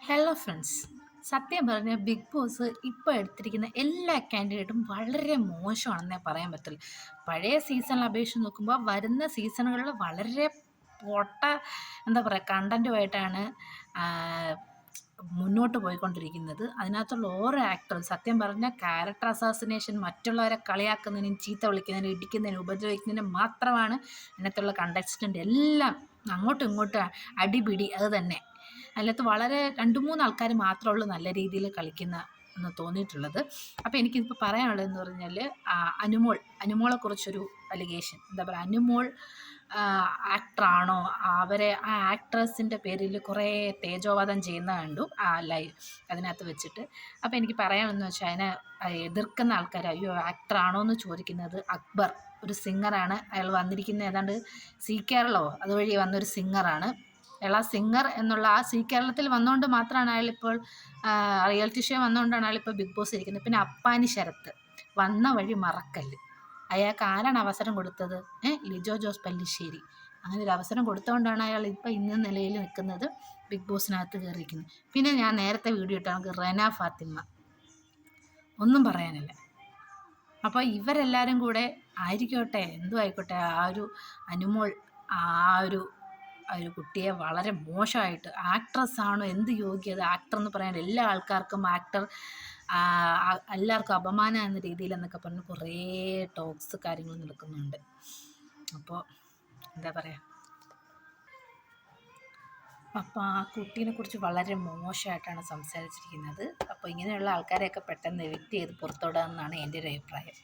Hello friends, സത്യം പറഞ്ഞാൽ big boss ഇപ്പോൾ എടുത്തിരിക്കുന്ന എല്ലാ കാൻഡിഡേറ്റും വളരെ മോശമാണെന്നേ പറയാൻ പറ്റുള്ളൂ. പഴയ സീസണിൽ അപേക്ഷിച്ച് നോക്കുമ്പോൾ വരുന്ന സീസണുകളിൽ വളരെ പൊട്ട എന്താ പറയുക കണ്ടൻറ്റുമായിട്ടാണ് മുന്നോട്ട് പോയിക്കൊണ്ടിരിക്കുന്നത്. അതിനകത്തുള്ള ഓരോ ആക്ടറും സത്യം പറഞ്ഞാൽ ക്യാരക്ടർ അസാസിനേഷൻ, മറ്റുള്ളവരെ കളിയാക്കുന്നതിനും ചീത്ത വിളിക്കുന്നതിനും ഇടിക്കുന്നതിനും ഉപദ്രവിക്കുന്നതിനും മാത്രമാണ് അതിനകത്തുള്ള കണ്ടസ്റ്റൻ്റ് എല്ലാം. അങ്ങോട്ടും ഇങ്ങോട്ടും അടിപിടി അത് തന്നെ. അതിനകത്ത് വളരെ 2-3 ആൾക്കാർ മാത്രമേ ഉള്ളൂ നല്ല രീതിയിൽ കളിക്കുന്ന എന്ന് തോന്നിയിട്ടുള്ളത്. അപ്പോൾ എനിക്കിപ്പോൾ പറയാനുള്ളതെന്ന് പറഞ്ഞാൽ അനുമോളെക്കുറിച്ചൊരു അലിഗേഷൻ, എന്താ പറയുക, അനുമോൾ ആക്ടറാണോ, അവരെ ആ ആക്ട്രസിൻ്റെ പേരിൽ കുറേ തേജോവധം ചെയ്യുന്ന കണ്ടു ആ ലൈവ് അതിനകത്ത് വെച്ചിട്ട്. അപ്പോൾ എനിക്ക് പറയാമെന്ന് വെച്ചാൽ അതിനെ എതിർക്കുന്ന ആൾക്കാർ അയ്യോ ആക്ടറാണോ എന്ന് ചോദിക്കുന്നത്. അക്ബർ ഒരു സിംഗറാണ്, അയാൾ വന്നിരിക്കുന്ന ഏതാണ്ട് സി കേരളോ അതുവഴി വന്നൊരു സിംഗറാണ്. അയാൾ ആ സിംഗർ എന്നുള്ള ആ സി കേരളത്തിൽ വന്നുകൊണ്ട് മാത്രമാണ് അയാളിപ്പോൾ റിയാലിറ്റി ഷോ വന്നുകൊണ്ടാണ് അയാളിപ്പോൾ ബിഗ് ബോസ് ഇരിക്കുന്നത്. പിന്നെ അപ്പാനി ശരത്ത് വന്ന വഴി മറക്കല്ല്, അയാൾക്ക് ആരാണ് അവസരം കൊടുത്തത്? ലിജോ ജോസ് പല്ലിശ്ശേരി. അങ്ങനെ ഒരു അവസരം കൊടുത്തുകൊണ്ടാണ് അയാൾ ഇപ്പോൾ ഇന്ന നിലയിൽ നിൽക്കുന്നത്, ബിഗ് ബോസിനകത്ത് കയറിയിരിക്കുന്നത്. പിന്നെ ഞാൻ നേരത്തെ വീഡിയോ ഇട്ട നമുക്ക് റെന ഫാത്തിമ, ഒന്നും പറയാനില്ല. അപ്പോൾ ഇവരെല്ലാവരും കൂടെ ആയിരിക്കോട്ടെ, എന്തും ആയിക്കോട്ടെ, ആ ഒരു അനുമോൾ ആ ഒരു കുട്ടിയെ വളരെ മോശമായിട്ട്, ആക്ട്രസ്സാണോ എന്ത് യോഗ്യത, ആക്ടർ എന്ന് പറയാൻ എല്ലാ ആൾക്കാർക്കും ആക്ടർ എല്ലാവർക്കും അപമാനം എന്ന രീതിയിൽ എന്നൊക്കെ പറഞ്ഞ് കുറേ ടോക്സ് കാര്യങ്ങൾ നടക്കുന്നുണ്ട്. അപ്പോൾ എന്താ പറയുക, അപ്പോൾ ആ കുട്ടീനെ കുറിച്ച് വളരെ മോശമായിട്ടാണ് സംസാരിച്ചിരിക്കുന്നത്. അപ്പോൾ ഇങ്ങനെയുള്ള ആൾക്കാരെയൊക്കെ പെട്ടെന്ന് എവിക്റ്റ് ചെയ്ത് പുറത്തോടാമെന്നാണ് എൻ്റെ ഒരു അഭിപ്രായം.